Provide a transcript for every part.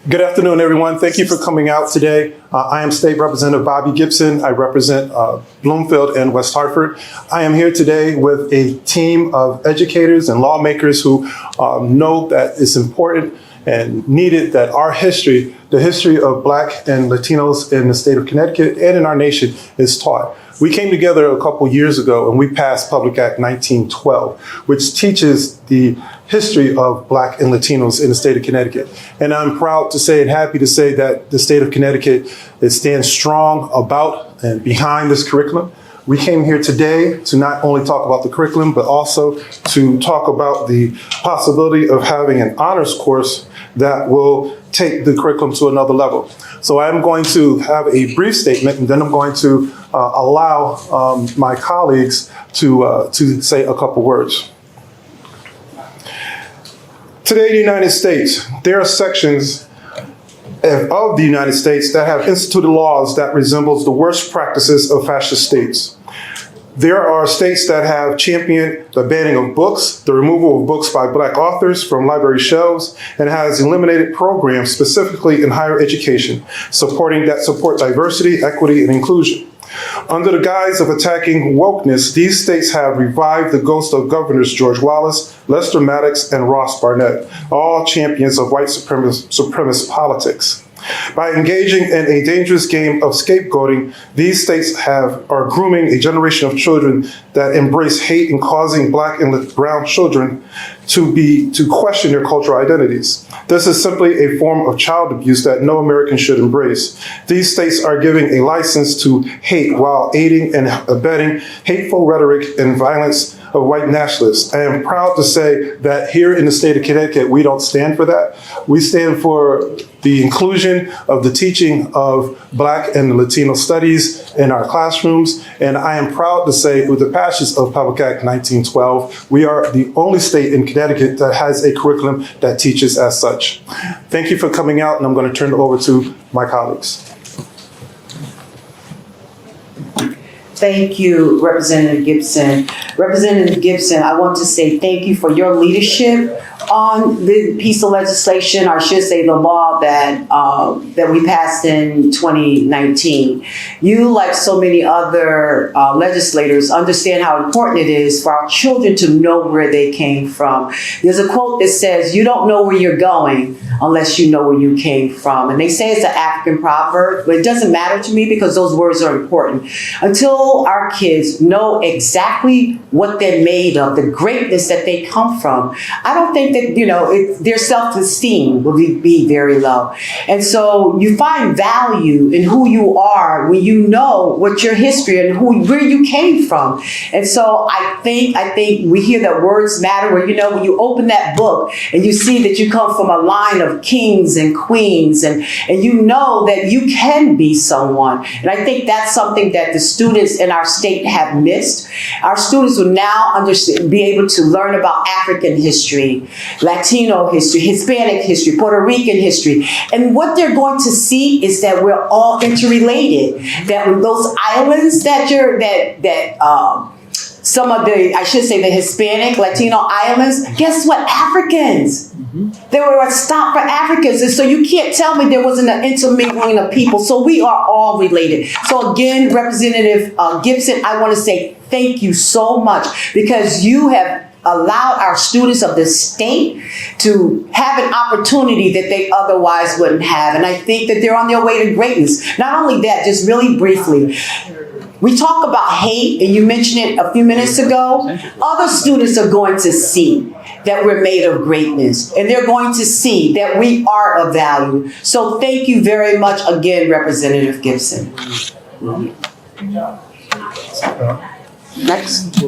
Good afternoon, everyone. Thank you for coming out today. I am State Representative Bobby Gibson. I represent Bloomfield and West Hartford. I am here today with a team of educators and lawmakers who know that it's important and needed that our history, the history of Black and Latinos in the state of Connecticut and in our nation, is taught. We came together a couple years ago and we passed Public Act 1912, which teaches the history of Black and Latinos in the state of Connecticut. And I'm proud to say and happy to say that the state of Connecticut stands strong about and behind this curriculum. We came here today to not only talk about the curriculum, but also to talk about the possibility of having an honors course that will take the curriculum to another level. So I'm going to have a brief statement, and then I'm going to allow my colleagues to say a couple words. Today in the United States, there are sections of the United States that have instituted laws that resembles the worst practices of fascist states. There are states that have championed the banning of books, the removal of books by Black authors from library shelves, and has eliminated programs specifically in higher education, support diversity, equity, and inclusion. Under the guise of attacking wokeness, these states have revived the ghost of Governors George Wallace, Lester Maddox, and Ross Barnett, all champions of white supremacist politics. By engaging in a dangerous game of scapegoating, these states are grooming a generation of children that embrace hate and causing Black and brown children to question their cultural identities. This is simply a form of child abuse that no American should embrace. These states are giving a license to hate while aiding and abetting hateful rhetoric and violence of white nationalists. I am proud to say that here in the state of Connecticut, we don't stand for that. We stand for the inclusion of the teaching of Black and Latino studies in our classrooms. And I am proud to say, with the passage of Public Act 1912, we are the only state in Connecticut that has a curriculum that teaches as such. Thank you for coming out, and I'm going to turn it over to my colleagues. Thank you, Representative Gibson. Representative Gibson, I want to say thank you for your leadership on the piece of legislation, or I should say the law that we passed in 2019. You, like so many other legislators, understand how important it is for our children to know where they came from. There's a quote that says, "You don't know where you're going unless you know where you came from." And they say it's an African proverb, but it doesn't matter to me because those words are important. Until our kids know exactly what they're made of, the greatness that they come from, I don't think that, their self-esteem will be very low. And so you find value in who you are when you know what your history and where you came from. And so I think we hear that words matter, where, when you open that book and you see that you come from a line of kings and queens, and you know that you can be someone. And I think that's something that the students in our state have missed. Our students will now be able to learn about African history, Latino history, Hispanic history, Puerto Rican history. And what they're going to see is that we're all interrelated. That those islands some of the, I should say, the Hispanic, Latino islands, guess what? Africans. They were a stop for Africans. And so you can't tell me there wasn't an intermingling of people. So we are all related. So again, Representative Gibson, I want to say thank you so much, because you have allowed our students of this state to have an opportunity that they otherwise wouldn't have. And I think that they're on their way to greatness. Not only that, just really briefly, we talk about hate, and you mentioned it a few minutes ago. Other students are going to see that we're made of greatness, and they're going to see that we are of value. So thank you very much again, Representative Gibson. Next.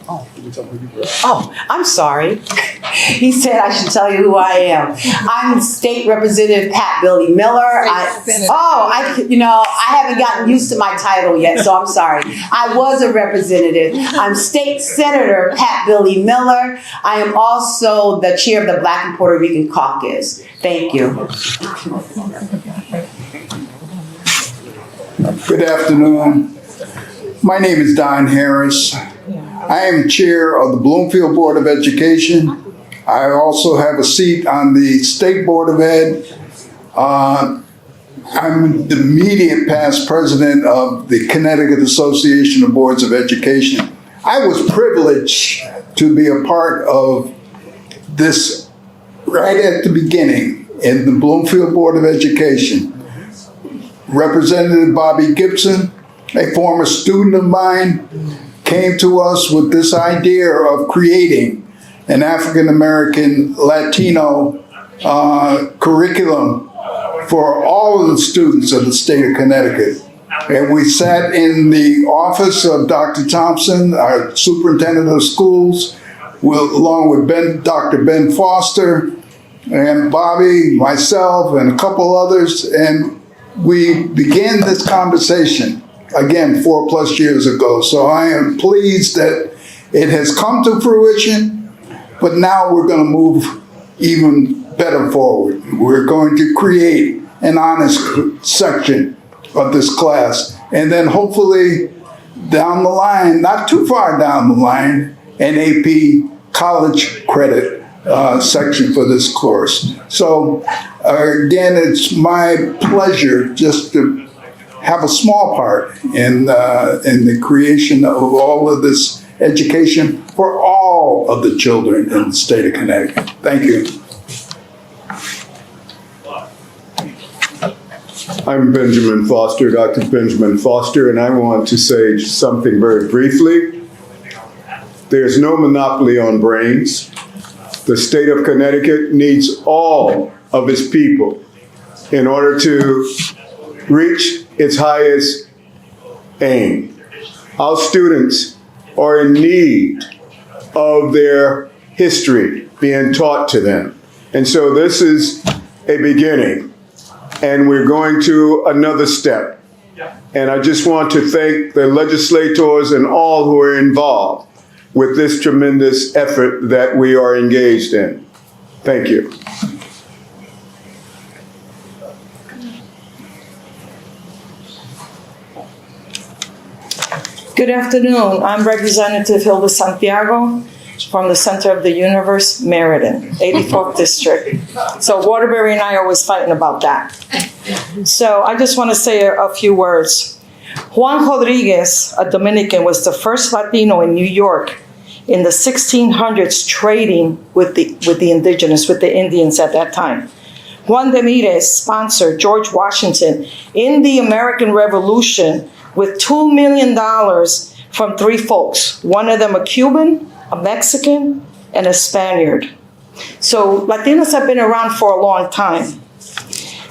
Oh, I'm sorry. He said I should tell you who I am. I'm State Representative Pat Billy Miller. I haven't gotten used to my title yet, so I'm sorry. I was a representative. I'm State Senator Pat Billy Miller. I am also the chair of the Black and Puerto Rican Caucus. Thank you. Good afternoon. My name is Don Harris. I am chair of the Bloomfield Board of Education. I also have a seat on the State Board of Ed. I'm the immediate past president of the Connecticut Association of Boards of Education. I was privileged to be a part of this right at the beginning in the Bloomfield Board of Education. Representative Bobby Gibson, a former student of mine, came to us with this idea of creating an African American Latino curriculum for all of the students of the state of Connecticut. And we sat in the office of Dr. Thompson, our superintendent of schools, along with Dr. Ben Foster, and Bobby, myself, and a couple others, and we began this conversation, again, 4+ years ago. So I am pleased that it has come to fruition, but now we're going to move even better forward. We're going to create an honors section of this class, and then hopefully down the line, not too far down the line, an AP college credit section for this course. So again, it's my pleasure just to have a small part in the creation of all of this education for all of the children in the state of Connecticut. Thank you. I'm Benjamin Foster, Dr. Benjamin Foster, and I want to say something very briefly. There's no monopoly on brains. The state of Connecticut needs all of its people in order to reach its highest aim. Our students are in need of their history being taught to them. And so this is a beginning, and we're going to another step. And I just want to thank the legislators and all who are involved with this tremendous effort that we are engaged in. Thank you. Good afternoon. I'm Representative Hilda Santiago from the center of the universe, Meriden, 84th District. So Waterbury and I are always fighting about that. So I just want to say a few words. Juan Rodriguez, a Dominican, was the first Latino in New York in the 1600s trading with the indigenous, with the Indians at that time. Juan de Mires sponsored George Washington in the American Revolution with $2 million from 3 folks, one of them a Cuban, a Mexican, and a Spaniard. So Latinos have been around for a long time.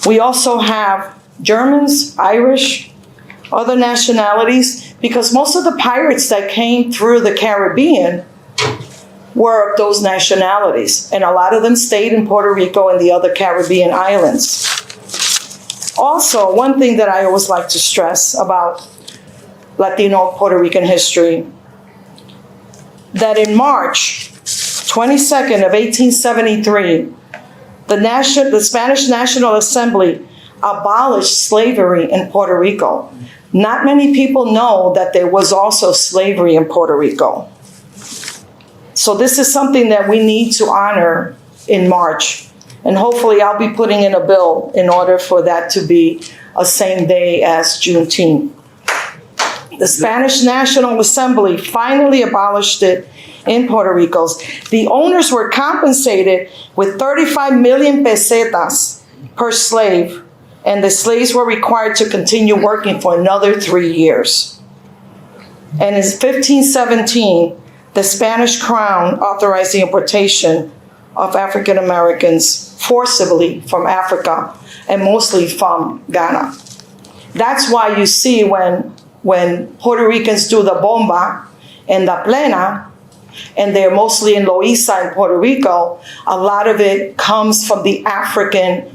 We also have Germans, Irish, other nationalities, because most of the pirates that came through the Caribbean were of those nationalities, and a lot of them stayed in Puerto Rico and the other Caribbean islands. Also, one thing that I always like to stress about Latino Puerto Rican history, that in March 22nd of 1873, the Spanish National Assembly abolished slavery in Puerto Rico. Not many people know that there was also slavery in Puerto Rico. So this is something that we need to honor in March. And hopefully I'll be putting in a bill in order for that to be a same day as Juneteenth. The Spanish National Assembly finally abolished it in Puerto Rico. The owners were compensated with 35 million pesetas per slave, and the slaves were required to continue working for another 3 years. And in 1517, the Spanish crown authorized the importation of African Americans forcibly from Africa, and mostly from Ghana. That's why you see when Puerto Ricans do the bomba and the plena, and they're mostly in Loíza in Puerto Rico, a lot of it comes from the African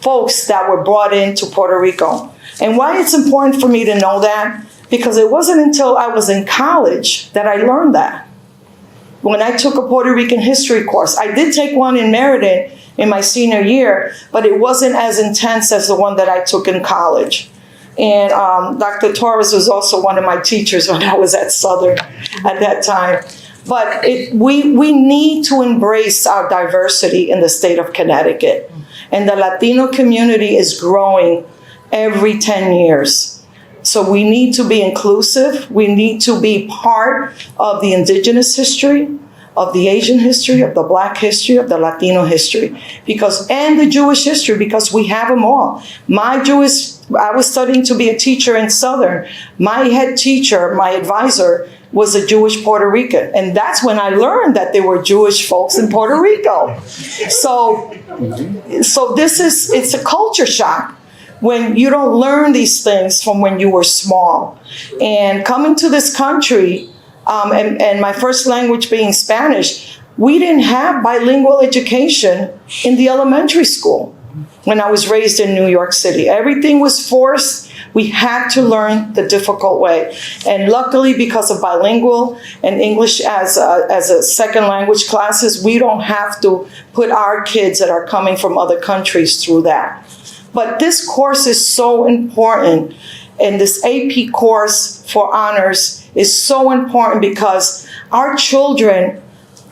folks that were brought into Puerto Rico. And why it's important for me to know that, because it wasn't until I was in college that I learned that. When I took a Puerto Rican history course, I did take one in Meriden in my senior year, but it wasn't as intense as the one that I took in college. And Dr. Torres was also one of my teachers when I was at Southern at that time. But we need to embrace our diversity in the state of Connecticut. And the Latino community is growing every 10 years. So we need to be inclusive. We need to be part of the indigenous history, of the Asian history, of the Black history, of the Latino history, and the Jewish history, because we have them all. I was studying to be a teacher in Southern. My head teacher, my advisor, was a Jewish Puerto Rican. And that's when I learned that there were Jewish folks in Puerto Rico. So it's a culture shock when you don't learn these things from when you were small. And coming to this country, and my first language being Spanish, we didn't have bilingual education in the elementary school when I was raised in New York City. Everything was forced. We had to learn the difficult way. And luckily, because of bilingual and English as a second language classes, we don't have to put our kids that are coming from other countries through that. But this course is so important, and this AP course for honors is so important because our children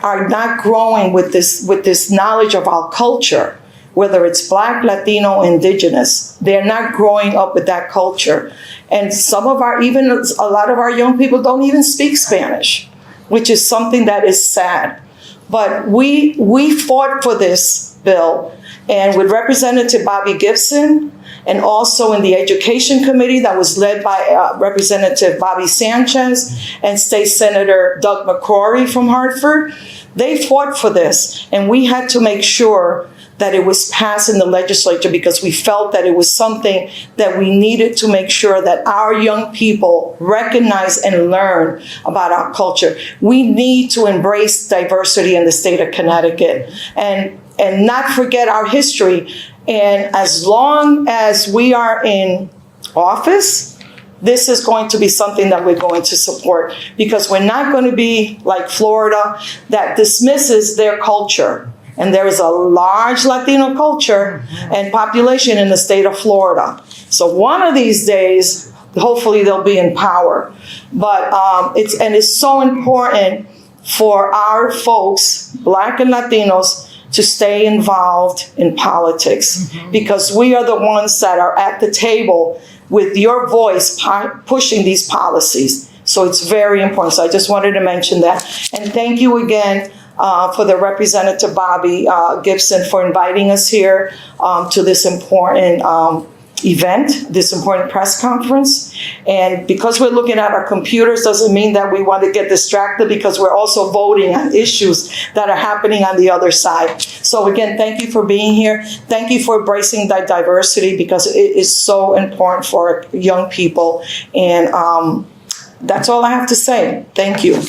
are not growing with this knowledge of our culture, whether it's Black, Latino, Indigenous. They're not growing up with that culture. And a lot of our young people don't even speak Spanish, which is something that is sad. But we fought for this bill, and with Representative Bobby Gibson, and also in the Education Committee that was led by Representative Bobby Sanchez and State Senator Doug McCrory from Hartford, they fought for this, and we had to make sure that it was passed in the legislature because we felt that it was something that we needed to make sure that our young people recognize and learn about our culture. We need to embrace diversity in the state of Connecticut and not forget our history. And as long as we are in office, this is going to be something that we're going to support, because we're not going to be like Florida that dismisses their culture. And there is a large Latino culture and population in the state of Florida. So one of these days, hopefully they'll be in power. But it's so important for our folks, Black and Latinos, to stay involved in politics, because we are the ones that are at the table with your voice pushing these policies. So it's very important. So I just wanted to mention that. And thank you again for the Representative Bobby Gibson for inviting us here to this important event, this important press conference. And because we're looking at our computers doesn't mean that we want to get distracted, because we're also voting on issues that are happening on the other side. So again, thank you for being here. Thank you for embracing that diversity, because it is so important for young people. And that's all I have to say. Thank you.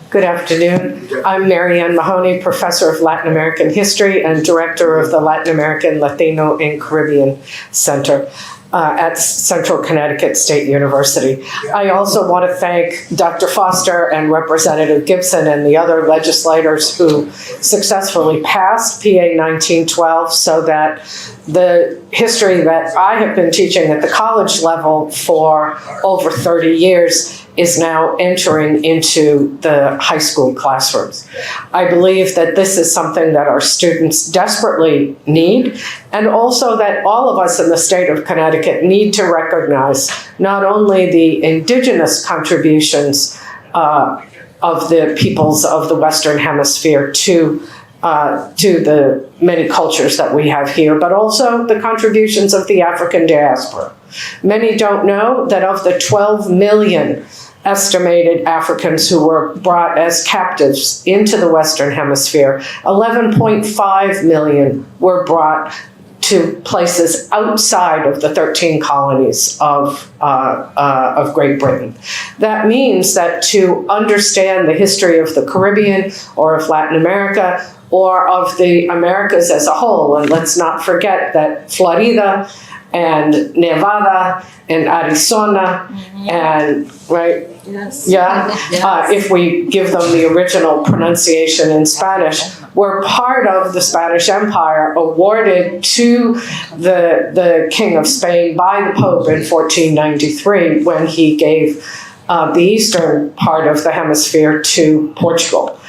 Good afternoon. I'm Marianne Mahoney, Professor of Latin American History and Director of the Latin American, Latino, and Caribbean Center at Central Connecticut State University. I also want to thank Dr. Foster and Representative Gibson and the other legislators who successfully passed PA 1912, so that the history that I have been teaching at the college level for over 30 years is now entering into the high school classrooms. I believe that this is something that our students desperately need, and also that all of us in the state of Connecticut need to recognize not only the indigenous contributions of the peoples of the Western Hemisphere to the many cultures that we have here, but also the contributions of the African diaspora. Many don't know that of the 12 million estimated Africans who were brought as captives into the Western Hemisphere, 11.5 million were brought to places outside of the 13 colonies of Great Britain. That means that to understand the history of the Caribbean or of Latin America or of the Americas as a whole, and let's not forget that Florida and Nevada and Arizona and, right? Yes. Yeah. Yes. If we give them the original pronunciation in Spanish, were part of the Spanish Empire, awarded to the King of Spain by the Pope in 1493 when he gave the eastern part of the hemisphere to Portugal.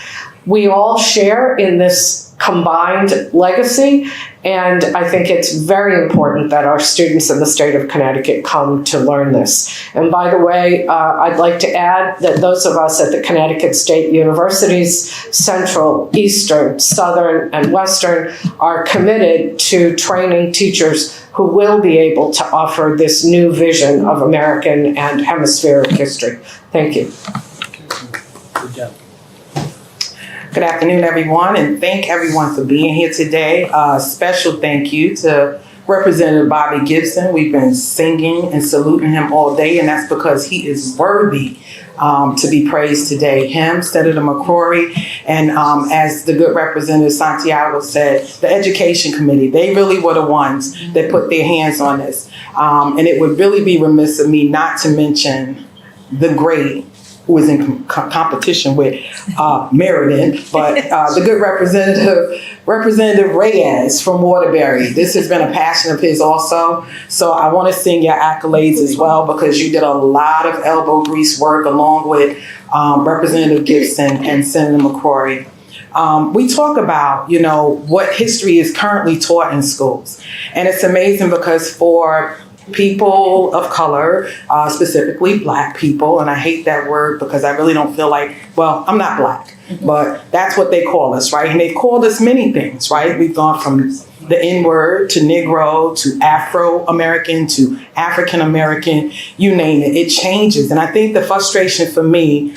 We all share in this combined legacy, and I think it's very important that our students in the state of Connecticut come to learn this. And by the way, I'd like to add that those of us at the Connecticut State Universities, Central, Eastern, Southern, and Western, are committed to training teachers who will be able to offer this new vision of American and hemispheric history. Thank you. Good job. Good afternoon, everyone, and thank everyone for being here today. Special thank you to Representative Bobby Gibson. We've been singing and saluting him all day, and that's because he is worthy to be praised today. Him, Senator McCrory, and as the good Representative Santiago said, the Education Committee, they really were the ones that put their hands on this. And it would really be remiss of me not to mention the great who is in competition with Meriden, but the good Representative Reyes from Waterbury. This has been a passion of his also. So I want to sing your accolades as well, because you did a lot of elbow grease work along with Representative Gibson and Senator McCrory. We talk about, what history is currently taught in schools. And it's amazing because for people of color, specifically Black people, and I hate that word because I really don't feel like, well, I'm not Black, but that's what they call us, right? And they've called us many things, right? We've gone from the N-word to Negro to Afro-American to African-American, you name it, it changes. And I think the frustration for me,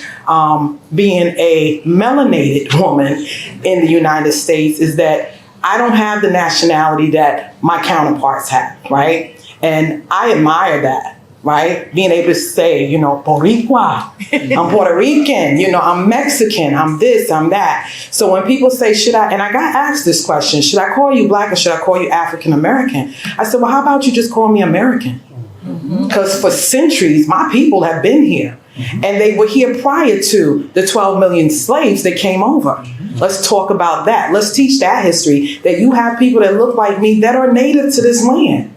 being a melanated woman in the United States, is that I don't have the nationality that my counterparts have, right? And I admire that, right? Being able to say, Boricua, I'm Puerto Rican, I'm Mexican, I'm this, I'm that. So when people say, and I got asked this question, should I call you Black or should I call you African American? I said, well, how about you just call me American? Because for centuries, my people have been here. And they were here prior to the 12 million slaves that came over. Let's talk about that. Let's teach that history, that you have people that look like me that are native to this land.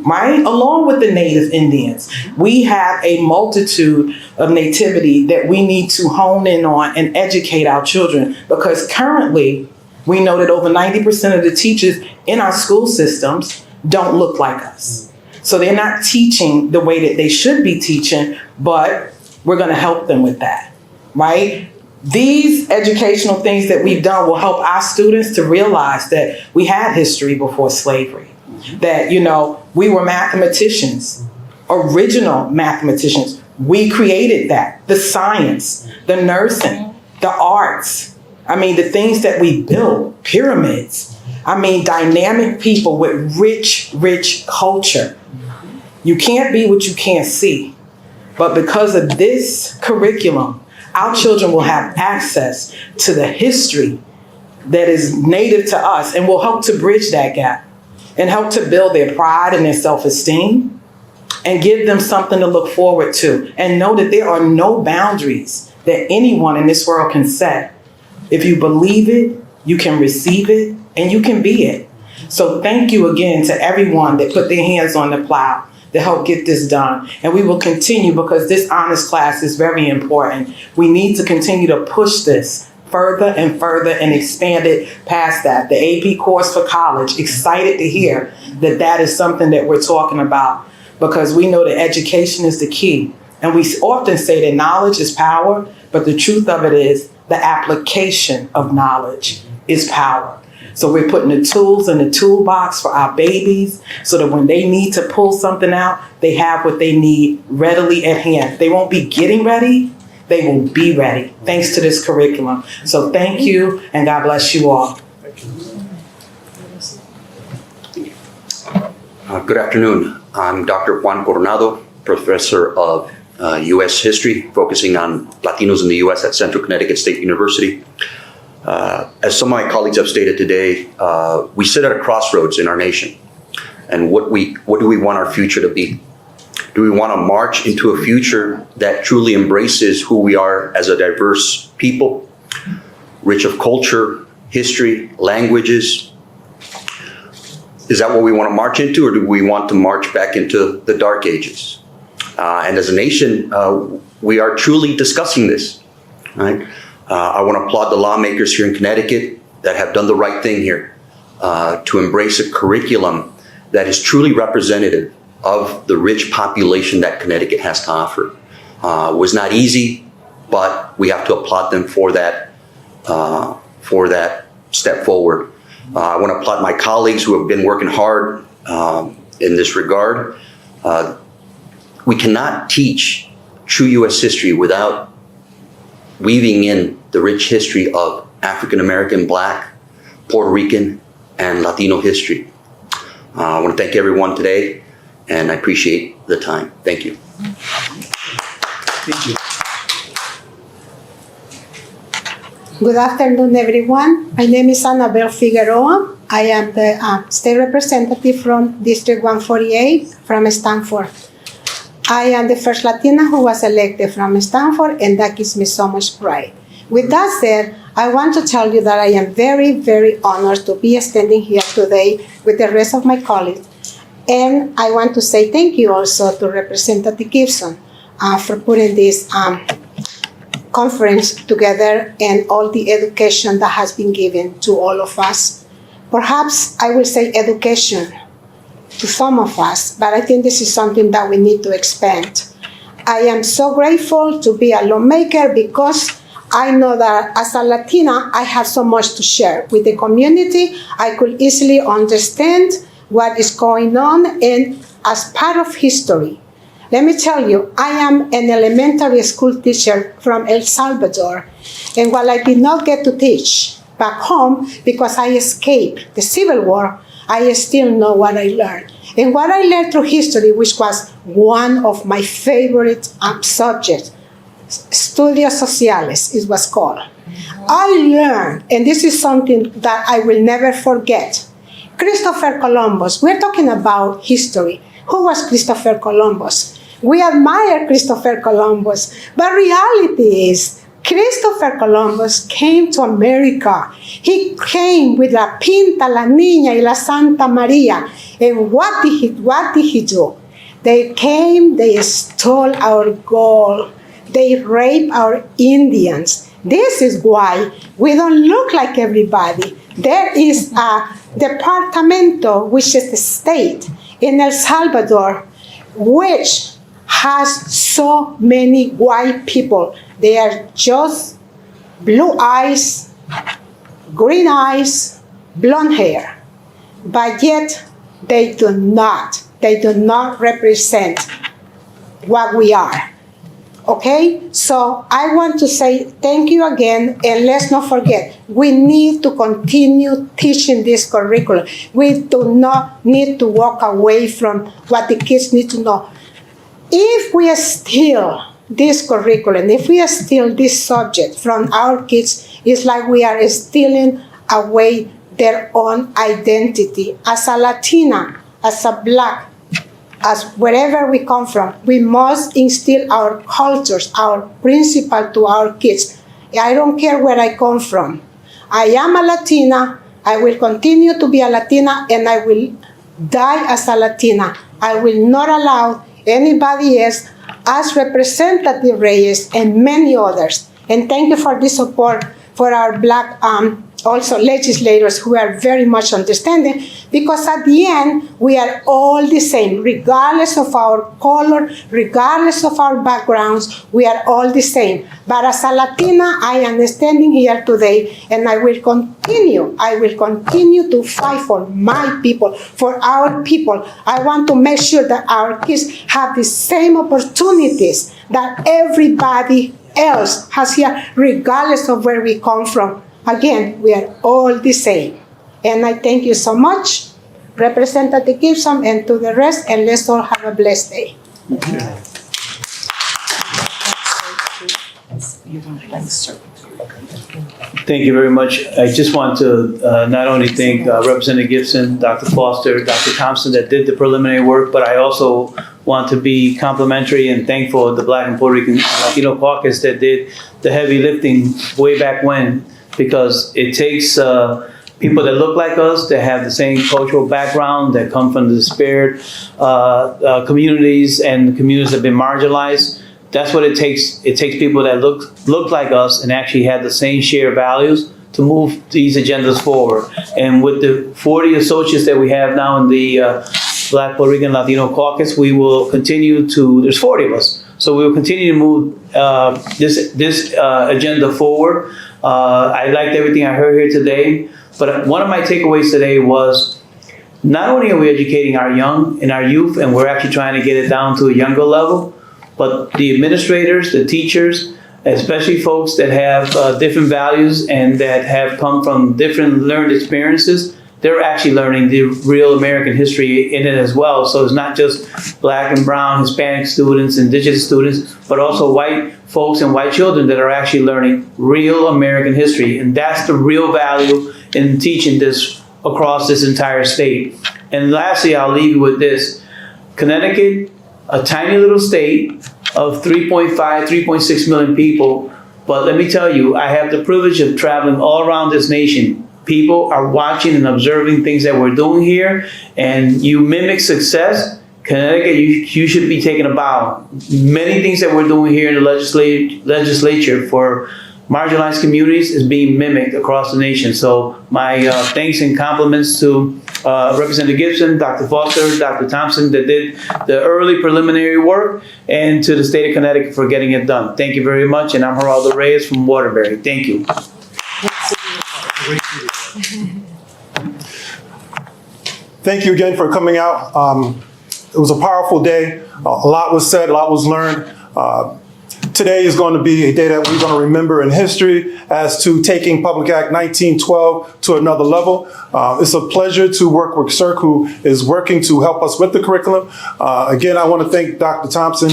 Right? Along with the native Indians, we have a multitude of nativity that we need to hone in on and educate our children, because currently we know that over 90% of the teachers in our school systems don't look like us. So they're not teaching the way that they should be teaching, but we're going to help them with that, right? These educational things that we've done will help our students to realize that we had history before slavery. That, we were mathematicians, original mathematicians. We created that. The science, the nursing, the arts. The things that we built, pyramids. Dynamic people with rich, rich culture. You can't be what you can't see. But because of this curriculum, our children will have access to the history that is native to us and will help to bridge that gap and help to build their pride and their self-esteem and give them something to look forward to, and know that there are no boundaries that anyone in this world can set. If you believe it, you can receive it, and you can be it. So thank you again to everyone that put their hands on the plow to help get this done. And we will continue, because this honors class is very important. We need to continue to push this further and expand it past that. The AP course for college, excited to hear that that is something that we're talking about, because we know that education is the key. And we often say that knowledge is power, but the truth of it is the application of knowledge is power. So we're putting the tools in the toolbox for our babies so that when they need to pull something out, they have what they need readily at hand. They won't be getting ready, they will be ready, thanks to this curriculum. So thank you, and God bless you all. Good afternoon. I'm Dr. Juan Coronado, professor of U.S. history, focusing on Latinos in the U.S. at Central Connecticut State University. As some of my colleagues have stated today, we sit at a crossroads in our nation. And what do we want our future to be? Do we want to march into a future that truly embraces who we are as a diverse people, rich of culture, history, languages? Is that what we want to march into, or do we want to march back into the dark ages? And as a nation, we are truly discussing this, right? I want to applaud the lawmakers here in Connecticut that have done the right thing here to embrace a curriculum that is truly representative of the rich population that Connecticut has to offer. It was not easy, but we have to applaud them for that step forward. I want to applaud my colleagues who have been working hard in this regard. We cannot teach true U.S. history without weaving in the rich history of African American, Black, Puerto Rican, and Latino history. I want to thank everyone today, and I appreciate the time. Thank you. Thank you. Good afternoon, everyone. My name is Annabelle Figueroa. I am the state representative from District 148 from Stanford. I am the first Latina who was elected from Stanford, and that gives me so much pride. With that said, I want to tell you that I am very, very honored to be standing here today with the rest of my colleagues. And I want to say thank you also to Representative Gibson for putting this conference together and all the education that has been given to all of us. Perhaps I will say education to some of us, but I think this is something that we need to expand. I am so grateful to be a lawmaker because I know that as a Latina, I have so much to share with the community. I could easily understand what is going on, and as part of history, let me tell you, I am an elementary school teacher from El Salvador, and while I did not get to teach back home because I escaped the Civil War, I still know what I learned. And what I learned through history, which was one of my favorite subjects, Estudios Sociales, it was called. I learned, and this is something that I will never forget, Christopher Columbus. We're talking about history. Who was Christopher Columbus? We admire Christopher Columbus, but reality is Christopher Columbus came to America. He came with La Pinta, La Niña, y La Santa Maria. And what did he do? They came, they stole our gold. They raped our Indians. This is why we don't look like everybody. There is a departamento, which is the state in El Salvador, which has so many white people. They are just blue eyes, green eyes, blonde hair. But yet, they do not represent what we are. Okay? So I want to say thank you again, and let's not forget, we need to continue teaching this curriculum. We do not need to walk away from what the kids need to know. If we steal this curriculum, if we steal this subject from our kids, it's like we are stealing away their own identity. As a Latina, as a Black, as wherever we come from, we must instill our cultures, our principles to our kids. I don't care where I come from. I am a Latina. I will continue to be a Latina, and I will die as a Latina. I will not allow anybody else, as Representative Reyes and many others. And thank you for the support for our Black also legislators who are very much understanding, because at the end, we are all the same, regardless of our color, regardless of our backgrounds, we are all the same. But as a Latina, I am standing here today, and I will continue to fight for my people, for our people. I want to make sure that our kids have the same opportunities that everybody else has here, regardless of where we come from. Again, we are all the same. And I thank you so much, Representative Gibson, and to the rest, and let's all have a blessed day. Thank you very much. I just want to not only thank Representative Gibson, Dr. Foster, Dr. Thompson that did the preliminary work, but I also want to be complimentary and thankful of the Black and Puerto Rican Latino Caucus that did the heavy lifting way back when, because it takes people that look like us, that have the same cultural background, that come from the disparate communities and communities that have been marginalized, that's what it takes. It takes people that look like us and actually have the same shared values to move these agendas forward. And with the 40 associates that we have now in the Black, Puerto Rican, Latino caucus, we will continue to, there's 40 of us, so we will continue to move this agenda forward. I liked everything I heard here today, but one of my takeaways today was not only are we educating our young and our youth, and we're actually trying to get it down to a younger level, but the administrators, the teachers, especially folks that have different values and that have come from different learned experiences, they're actually learning the real American history in it as well. So it's not just Black and brown, Hispanic students, indigenous students, but also white folks and white children that are actually learning real American history. And that's the real value in teaching this across this entire state. And lastly, I'll leave you with this. Connecticut, a tiny little state of 3.5, 3.6 million people. But let me tell you, I have the privilege of traveling all around this nation. People are watching and observing things that we're doing here, and you mimic success. Connecticut, you should be taking a bow. Many things that we're doing here in the legislature for marginalized communities is being mimicked across the nation. So my thanks and compliments to Representative Gibson, Dr. Foster, Dr. Thompson that did the early preliminary work, and to the state of Connecticut for getting it done. Thank you very much, and I'm Geraldo Reyes from Waterbury. Thank you. Thank you again for coming out. It was a powerful day. A lot was said, a lot was learned. Today is going to be a day that we're going to remember in history as to taking Public Act 1912 to another level. It's a pleasure to work with CERC, who is working to help us with the curriculum. Again, I want to thank Dr. Thompson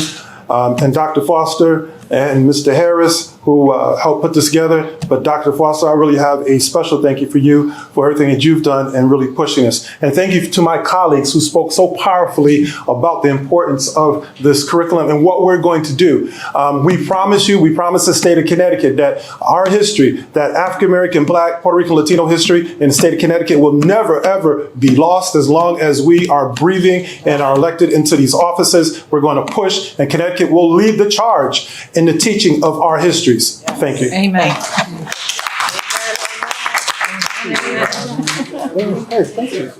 and Dr. Foster and Mr. Harris, who helped put this together. But Dr. Foster, I really have a special thank you for you for everything that you've done and really pushing us. And thank you to my colleagues who spoke so powerfully about the importance of this curriculum and what we're going to do. We promise the state of Connecticut that our history, that African-American, Black, Puerto Rican, Latino history in the state of Connecticut will never, ever be lost as long as we are breathing and are elected into these offices. We're going to push, and Connecticut will lead the charge in the teaching of our histories. Thank you. Amen. Thank you.